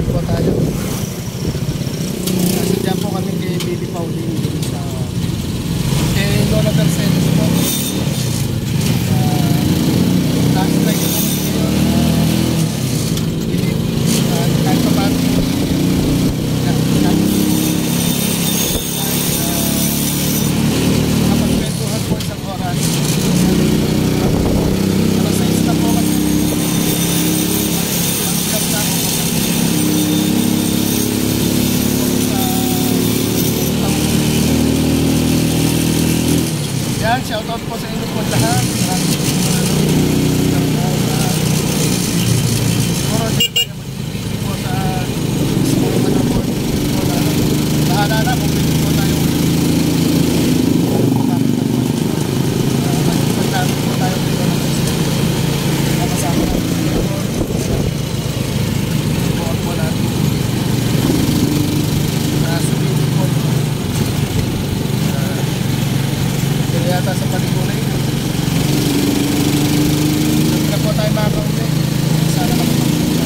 Nagpuntahan po tayo. Nasadya po kami kay Baby Pauline dun sa kay Lola Mercedes po. Last night po ngayon. Kahit pa paano nakapagkwentuhan po isang oras. Alas 6 na po kasi. Yan, shoutout po sa inyo po lahat. Siguro din tayo mag-tv po sa mga manapon. Bahala na kung pwede po tayo magpagdami po tayo dito na makasama natin. Buwan po natin. Sabihin po kaya yata sa palikulay hindi na po tayo makakauli. Sana makapagpunta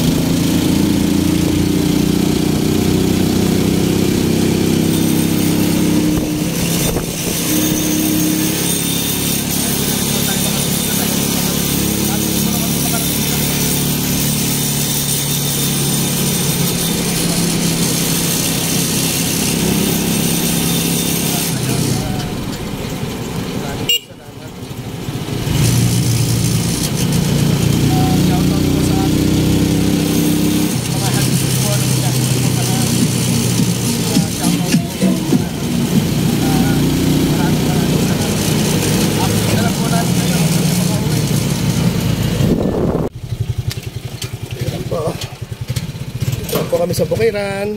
kami sa Bukidnon.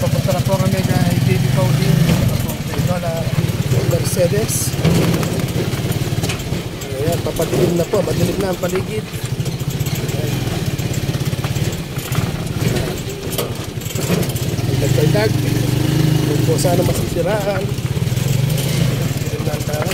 Papunta na po kami kay Baby Pauline. Kay Lola Mercedes. Ayan, papadilim na po. Madilim na ang paligid. Nagdagdag. Kung po sana masisiraan. Madilim na ang tao.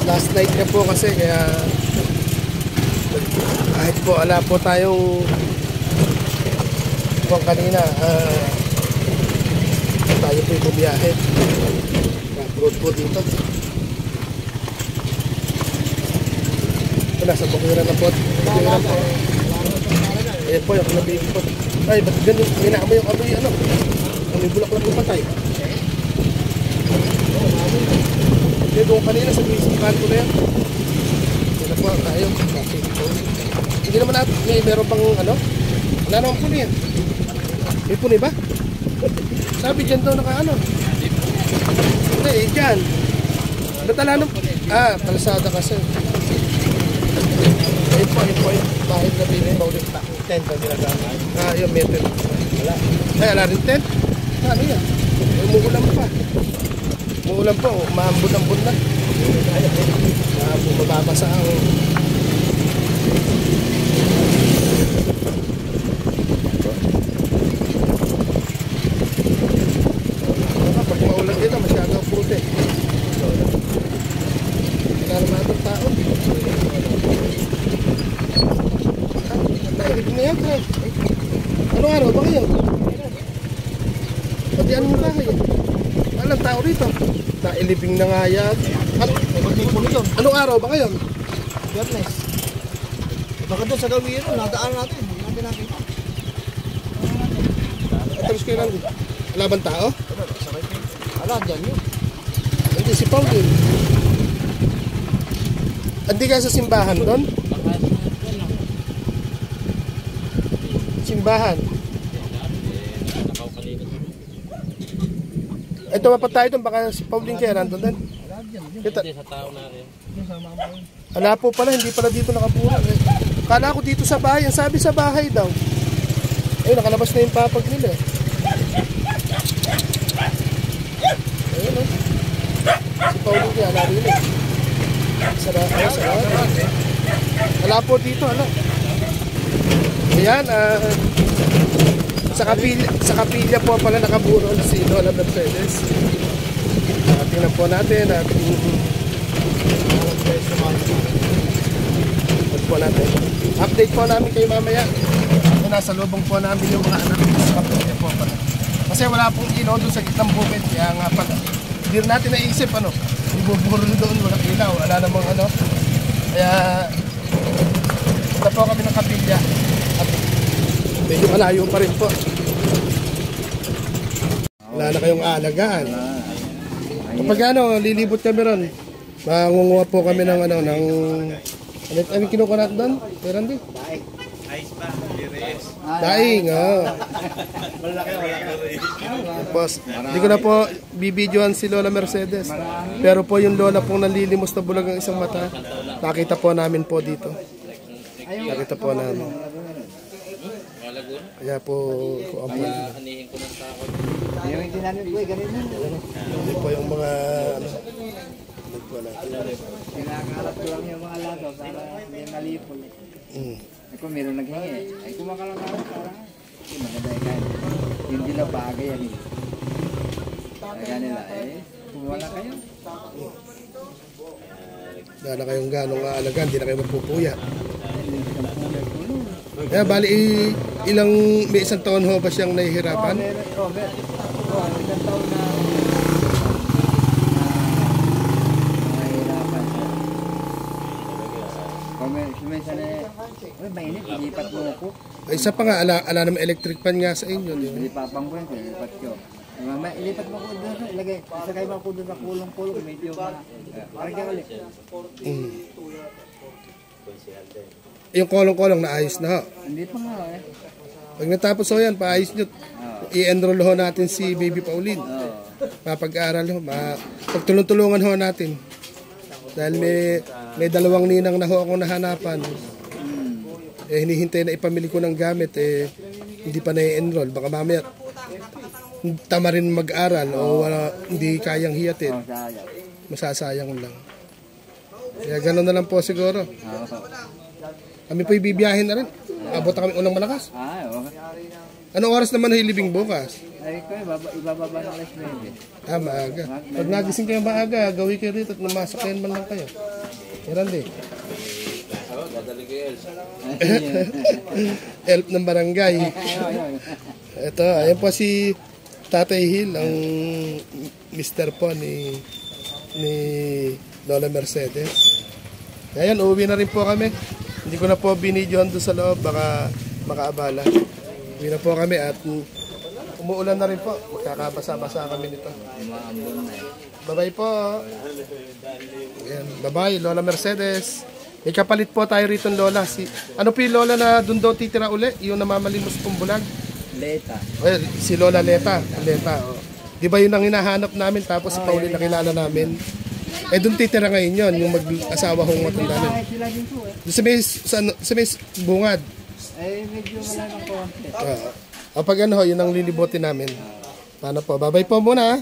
Last night na po kasi kaya kahit po ala po tayong kung kanina tayo po bumiyahe road po dito. Wala sa Bukidnon na po. Bukidnon po. Ayan po yung nabili po. Ay, ba't ganun? Ginaamoy yung amoy, ano? Amoy bulaklak ng patay. Kaya doon kanina sa mismong kanto na yan. Yan na po tayo. Hindi naman natin, meron pang ano? Wala naman puni yan. May puni ba? Sabi dyan daw naka ano? Hindi, dyan. Natala nung... Talasada kasi. Ayun po. Bahid na Baby Pauline. Tent ang ginagamit. Yung metal. Wala. Ay, wala rin tent? Ano yan? Umuulan pa. Umuulan pa. Maambun-ambun na. Mababasa ang... Pag maulan dito, masyadong puti. Wala naman itong tao. Nailip na yan. Anong araw ba kayo? Pati anong bahay? Walang tao rito. Nailiping na nga yan. Anong araw ba kayo? Biyernes. Baka doon sa gawin, nadaan natin. Hindi natin nakita. Atalos kayo lang din. Wala bang tao? Wala, dyan yun. Hindi, si Paul din. Hindi ka sa simbahan doon? Simbahan. Ito mapatay doon, baka si Pauline kaya nandun doon. Hindi sa tao na rin. Wala po pala, hindi pala dito nakapura. Kala ko dito sa bahay, ang sabi sa bahay daw. Ayun, nakalabas na yung papag nila. Ayun o. Si Pauline kaya narinig. Sarap. Wala po dito, ano. Ayan, Sa kapilya po pala nakaburo si Lola Mercedes. Tingnan po natin at update po namin kayo mamaya. Nasa lubong po namin yung mga anak sa kapilya po pala. Kasi wala pong ilaw doon sa gitnang bukid. Kaya nga pala, hindi rin natin naisip ibuburo doon, wala ilaw, wala namang Kaya punta po kami ng kapilya. At medyo malayo pa rin po. Wala na kayong alagaan. Kapag lilibot kami ron, mangunguha po kami ng ano kinukuha natin doon? Meron din? Daing, Tapos, hindi ko na po bibidyohan si Lola Mercedes. Pero po yung Lola pong nalilimos na bulag ang isang mata, nakita po namin po dito. Nakita po namin. Kaya po, Yung hindi namin po, ganun na. hindi po yung mga Pinakarap ko lang yung mga lagaw para hindi malipol. Ako meron naghingi. Ay kumakalang-karap parang. Maganda kayo. Hindi na bagay yan eh. Kaya nila kumuha na kayo. Dahil na kayong ganong aalagaan, hindi na kayo mapupuya. Kaya bali may isang taon ho ba siyang nahihirapan? Isang taon na nahihirapan siya. Minsan mainit, ilipat mo ako. Isa pa nga, ala naman electric pan nga sa inyo. Ilipapang ko yun, ilipat ko. Ilipat mo ko doon, ilagay. Isakay mo ko doon sa kulong-kulong, medyo parang kaya ulit. Yung kolong-kolong naayos na ho. Hindi pa nga Pag natapos ho yan, paayos nyo. I-enroll ho natin si Baby Pauline. Mapag-aaral ho. Pagtulong-tulungan ho natin. Dahil may dalawang ninang na ho akong nahanapan. Hinihintay na ipamili ko ng gamit. Hindi pa na-enroll. Baka mamaya tama rin mag-aral o hindi kayang hiyatin. Masasayang lang. Kaya gano'n na lang po siguro. Kami po ibibiyahin na rin. Abot na kami unang malakas. Anong oras naman hilibing bukas? Ay ko, ibababa na alas 9. Maaga. Pag nagising kayo maaga, gawin kayo rito at namasakayan man lang kayo. Mirandi. Help ng barangay. Ito, ayan po si Tatay Hill, ang Mr. po ni Lola Mercedes. Ayan, uuwi na rin po kami. Hindi ko na po binidyohan doon sa loob, baka makaabala. Uwi na po kami at umuulan na rin po. Magkakabasa-basa kami nito. Bye-bye po. Ayan, bye-bye, Lola Mercedes. May kapalit po tayo rito, Lola. Ano po yung Lola na doon daw titira uli? Yung namamalimos pong bulag? Leta. Well, si Lola Leta. Di ba yun ang hinahanap namin? Tapos si Pauline nakilala namin. Doon titira ngayon yun, yung mag-asawa kong matanda namin. Doon sa may bungad. Medyo wala ng konti. Pag yun ang lilibutin namin. Paano po? Babay po muna.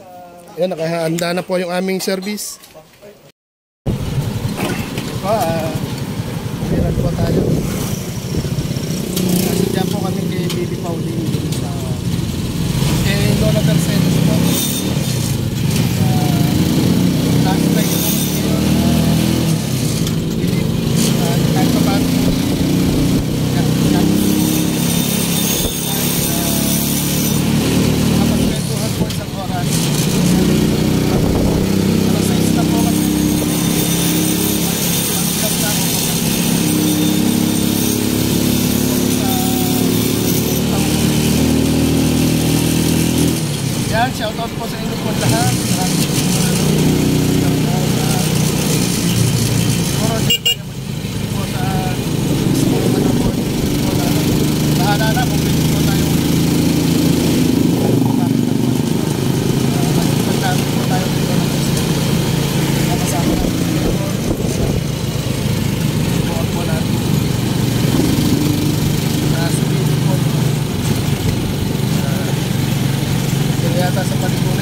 Ayan, nakahanda na po yung aming service. Meron po tayo. Nasadya po kami kay Baby Pauline sa Lola Mercedes po. Last night po kahit pa paano nakapagkwentuhan po isang oras. Alas 6 na po kasi yan, shoutout po sa inyo po lahat. Bahala na kung pwede po tayo magkakit po tayo kasama na buwan po natin na sumilit po yata sa paliguan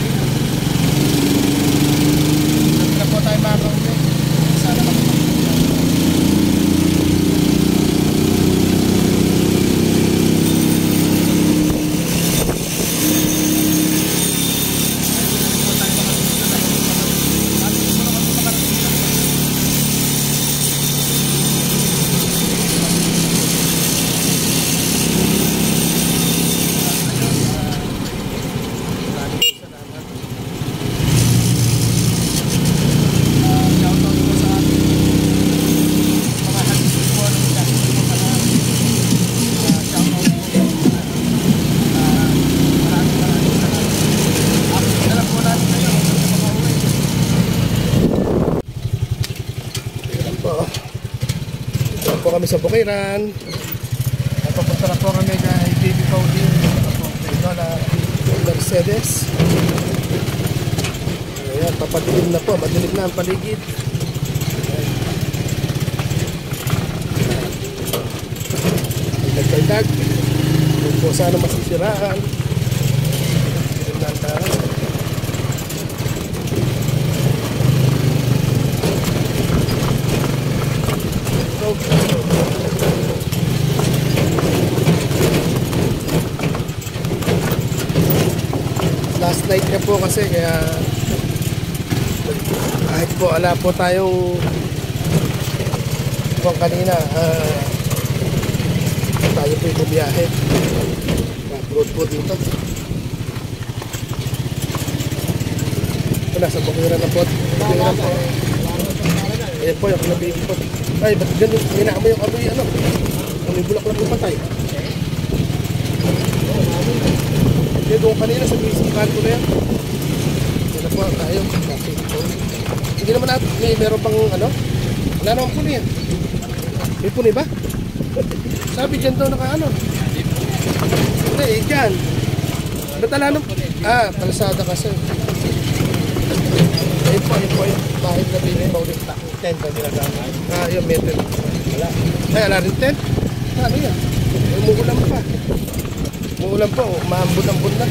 kami sa Bukiran. Papunta na po kami kay Baby Pauline. Ito na Mercedes. Ayan, papadilim na po. Madilim na ang paligid. Nagdagdag. Kung po sana masisiraan. Madilim na ang tahan. Last night na po kasi kaya kahit po ala po tayong kung kanina tayo po yung bumiyahe road po dito nasa Bukiran na po Bukiran po ayan po yung kinabili po ay ba't ganun ginaamoy yung amoy ano amoy bulak-bulak yung patay kaya doon kanina sa mismong kanto na yan yan po tayo hindi naman natin meron pang ano wala naman puni yan may puni ba? Sabi dyan daw naka ano hindi dyan ba't ala nung talasada kasi ayun po yung bahid na bili maulit na tent na nilagamit yung metal wala ay ala rin tent ano yan umuulan pa umuulan po maambun-ambun na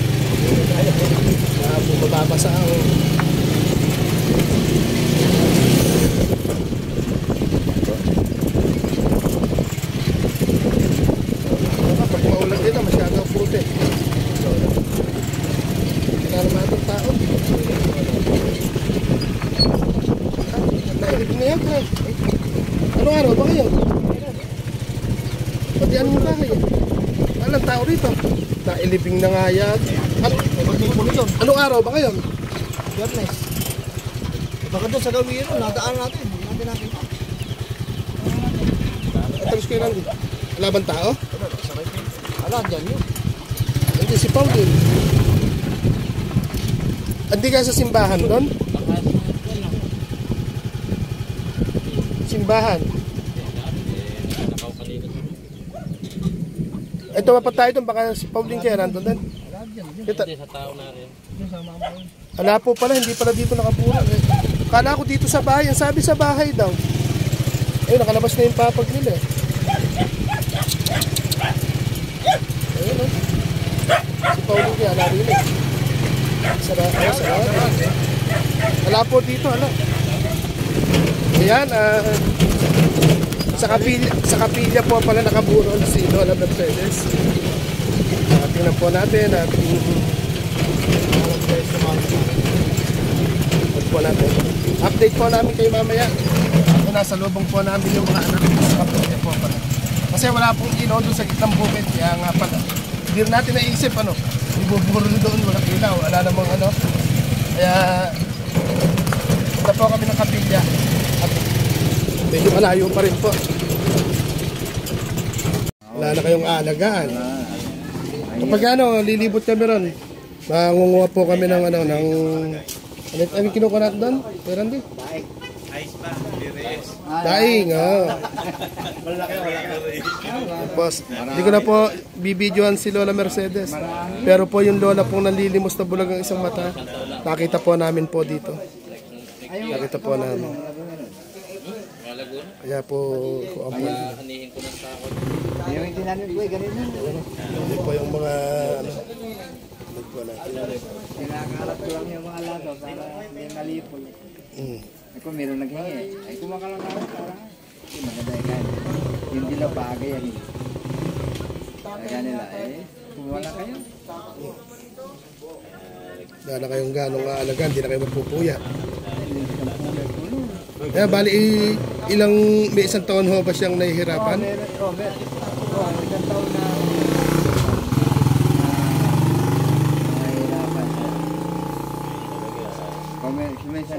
bumabasa ang pag maulan dito masyadong puti wala naman itong tao nailibin na yan anong araw ba kayo? pati anong ba kayo? walang tao rito nailibing na nga yan anong araw ba kayo? Biyernes. Baka doon sa gawin yun, nadaan natin. Hindi natin nakita. Tapos kayo lang din. Wala bang tao? Ala, dyan yun. Hindi, si Paul din. Hindi ka sa simbahan doon? Simbahan. Ito mapat tayo doon, baka si Paul din kaya nandun doon. Kita. Sa tao na rin. Ala po pala, hindi pala dito nakapura. Kala ko dito sa bahay, ang sabi sa bahay daw. Ayun, nakalabas na yung papag nila. Ayun o. Si Pauline kaya, ala rin eh. Sarap. Ala po dito, ala. Ayan, sa kapilya po pala nakaburol si Lola Mercedes. Tingnan po natin at update po namin kayo mamaya. Nasa lubong po namin yung mga anak po pala. Kasi wala pong ilaw doon sa gitnang bukid. Kaya nga pala hindi natin naisip ano ibuburo doon walang ilaw. Wala namang ano. Kaya punta po kami ng kapilya at medyo malayo pa rin po. Wala na kayong alagaan. Kapag ano, lilibot kami ron. Mangunguha po kami ng ano, ng ano kinukuha natin doon? Meron din? Ayos pa, biris. Daing, Tapos, hindi ko na po bibidyohan si Lola Mercedes. Pero po yung Lola pong nalilimos na bulag ang isang mata, nakita po namin po dito. Nakita po namin. Kaya po, Anihin ko ng takot. Yung hindi namin po, ganun yun. hindi po yung mga ano, Kinakalat ko lang yung mga alaga para hindi malipol. Ako meron naghingi. Ay kumakalang namin parang hindi maganda kahit yung dilaw bagay yan. Kaya nila kumuha kayo. wala na kayong ganong aalagaan, hindi na kayo magpupuya. Kaya bali ilang may isang taon ho ba siyang nahihirapan? Isang taon na nahihirapan siya. Minsan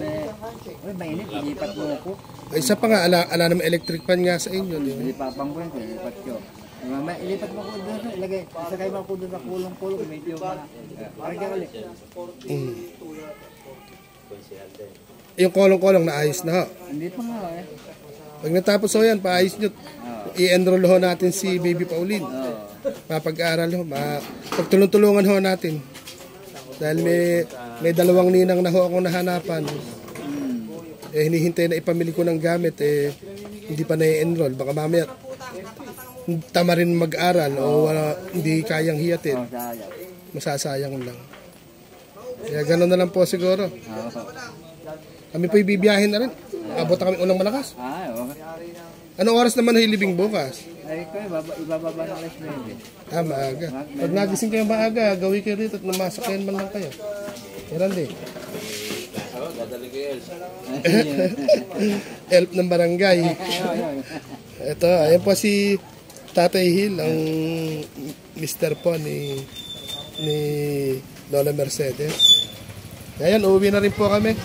mainit, ilipat mo ako. Ay, isa pa nga, ala naman electric fan nga sa inyo. Di ba? Ilipapang ko yun, ilipat ko. Ilipat mo ko doon, ilagay, isagay mo ko doon sa kulong-kulong, medyo parang ulit. Yung kolong-kolong na ayos na ho. Hindi pa nga Pag natapos ho yan, paayos nyo. I-enroll ho natin si Baby Pauline. Oo. Mapag-aral ho. Pagtulong-tulungan ho natin. Dahil may dalawang ninang na ho akong nahanapan. Hinihintay na ipamili ko ng gamit. Hindi pa na-enroll. Baka mamaya tama rin mag-aral o hindi kayang hiyatin. Oh, sayang. Masasayang lang. Kaya gano'n na lang po siguro. Oo. Kami po ibibiyahin na rin. Abot na kami unang malakas. Okay. Anong oras naman hilibing bukas? Ay, ko, ibababa ng alas 9. Maaga. Pag nagising kayo maaga, gawin kayo rito at namasok kayo man lang kayo. Meron din. Help ng barangay. Ito, ayan po si Tatay Hill, ang Mr. po ni Lola Mercedes. Ayan, uuwi na rin po kami.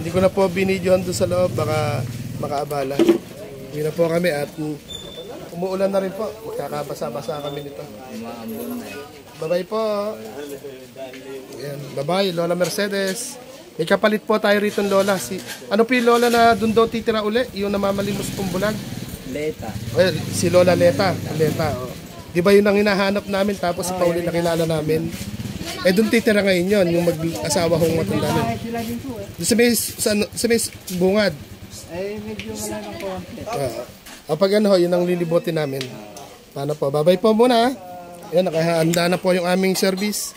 Hindi ko na po binidyohan doon sa loob, baka makaabala. Uwi na po kami at umuulan na rin po. Magkakabasa-basa kami nito. Umaambon na Bye-bye po. Ayan, bye-bye, Lola Mercedes. May kapalit po tayo rito, Lola. Ano po yung Lola na doon daw titira uli? Yung namamalimos pong bulag? Leta. Well, si Lola Leta. Oh. Di ba yun ang hinahanap namin tapos si Pauline nakilala namin? Doon titira ngayon yun, yung mag-asawa kong matanda nun. Sila din po Doon sa may bungad. Medyo wala ng konti. Pag ano ho, yun ang lilibutin namin. Paano po? Bye-bye po muna. Ayan, nakahanda na po yung aming service.